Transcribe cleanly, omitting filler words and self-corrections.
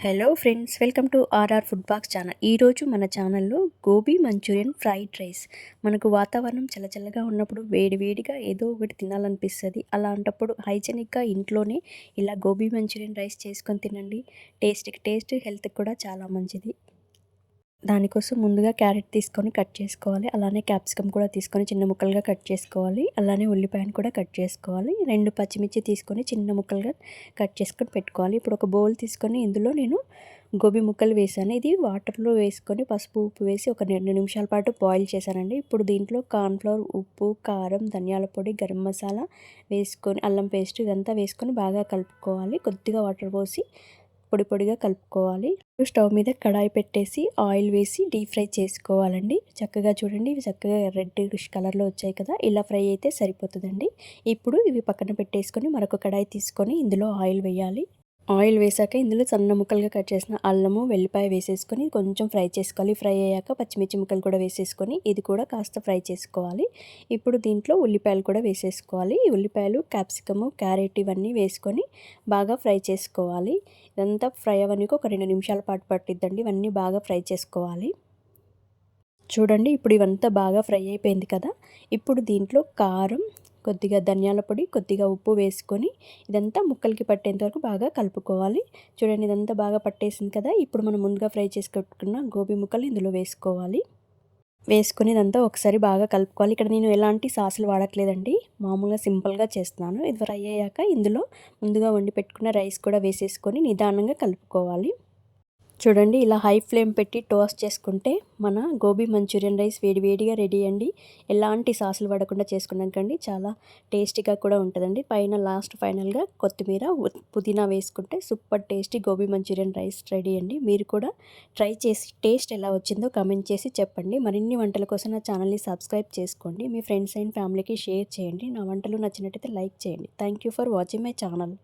Hello friends, welcome to RR food box channel. ఈరోజు మన ఛానల్లో గోబీ మంచూరియన్ ఫ్రైడ్ రైస్. మనకు వాతావరణం చల్లచల్లగా ఉన్నప్పుడు వేడివేడిగా ఏదో ఒకటి తినాలనిపిస్తుంది. అలాంటప్పుడు హైజెనిక్గా ఇంట్లోనే ఇలా గోబీ మంచూరియన్ రైస్ చేసుకొని తినండి. టేస్ట్కి టేస్ట్, హెల్త్కి కూడా చాలా మంచిది. దానికోసం ముందుగా క్యారెట్ తీసుకొని కట్ చేసుకోవాలి. అలానే క్యాప్సికమ్ కూడా తీసుకొని చిన్న ముక్కలుగా కట్ చేసుకోవాలి. అలానే ఉల్లిపాయను కూడా కట్ చేసుకోవాలి. 2 పచ్చిమిర్చి తీసుకొని చిన్న ముక్కలుగా కట్ చేసుకొని పెట్టుకోవాలి. ఇప్పుడు ఒక బౌల్ తీసుకొని ఇందులో నేను గోబీ ముక్కలు వేసాను. ఇది వాటర్లో వేసుకొని పసుపు ఉప్పు వేసి ఒక 2 నిమిషాల పాటు బాయిల్ చేశానండి. ఇప్పుడు దీంట్లో కార్న్ఫ్లవర్, ఉప్పు, కారం, ధనియాల పొడి, గరం మసాలా వేసుకొని అల్లం పేస్ట్ ఇదంతా వేసుకొని బాగా కలుపుకోవాలి. కొద్దిగా వాటర్ పోసి పొడి పొడిగా కలుపుకోవాలి. స్టవ్ మీద కడాయి పెట్టేసి ఆయిల్ వేసి డీప్ ఫ్రై చేసుకోవాలండి. చక్కగా చూడండి, ఇవి చక్కగా రెడ్డిష్ కలర్లో వచ్చాయి కదా, ఇలా ఫ్రై అయితే సరిపోతుందండి. ఇప్పుడు ఇవి పక్కన పెట్టేసుకొని మరొక కడాయి తీసుకొని ఇందులో ఆయిల్ వేయాలి. ఆయిల్ వేసాక ఇందులో సన్న ముక్కలుగా కట్ చేసిన అల్లము, వెల్లిపాయ వేసేసుకొని కొంచెం ఫ్రై చేసుకోవాలి. ఫ్రై అయ్యాక పచ్చిమిర్చి ముక్కలు కూడా వేసేసుకొని ఇది కూడా కాస్త ఫ్రై చేసుకోవాలి. ఇప్పుడు దీంట్లో ఉల్లిపాయలు కూడా వేసేసుకోవాలి. ఈ ఉల్లిపాయలు, క్యాప్సికము, క్యారెట్ ఇవన్నీ వేసుకొని బాగా ఫ్రై చేసుకోవాలి. ఇదంతా ఫ్రై అవ్వడానికి ఒక 2 నిమిషాల పాటు పట్టిద్దండి. ఇవన్నీ బాగా ఫ్రై చేసుకోవాలి. చూడండి, ఇప్పుడు ఇవంతా బాగా ఫ్రై అయిపోయింది కదా. ఇప్పుడు దీంట్లో కారం, కొద్దిగా ధనియాల పొడి, కొద్దిగా ఉప్పు వేసుకొని ఇదంతా ముక్కలకి పట్టేంత వరకు బాగా కలుపుకోవాలి. చూడండి, ఇదంతా బాగా పట్టేసింది కదా. ఇప్పుడు మనం ముందుగా ఫ్రై చేసి పెట్టుకున్న గోబీ ముక్కలు ఇందులో వేసుకోవాలి. వేసుకొని ఇదంతా ఒకసారి బాగా కలుపుకోవాలి. ఇక్కడ నేను ఎలాంటి సాసులు వాడట్లేదండి, మామూలుగా సింపుల్గా చేస్తున్నాను. ఇది ఫ్రై అయ్యాక ఇందులో ముందుగా వండి పెట్టుకున్న రైస్ కూడా వేసేసుకొని నిదానంగా కలుపుకోవాలి. చూడండి, ఇలా హై ఫ్లేమ్ పెట్టి టోస్ట్ చేసుకుంటే మన గోబీ మంచూరియన్ రైస్ వేడివేడిగా రెడీ అండి. ఎలాంటి సాసులు పడకుండా చేసుకున్నాం కండి, చాలా టేస్టీగా కూడా ఉంటుందండి. పైన ఫైనల్గా కొత్తిమీర, పుదీనా వేసుకుంటే super tasty gobi Manchurian rice ready అండి. మీరు కూడా ట్రై చేసి టేస్ట్ ఎలా వచ్చిందో కామెంట్ చేసి చెప్పండి. మరిన్ని వంటల కోసం నా ఛానల్ని సబ్స్క్రైబ్ చేసుకోండి. మీ ఫ్రెండ్స్ అండ్ ఫ్యామిలీకి షేర్ చేయండి. నా వంటలు నచ్చినట్టయితే లైక్ చేయండి. Thank you for watching my channel.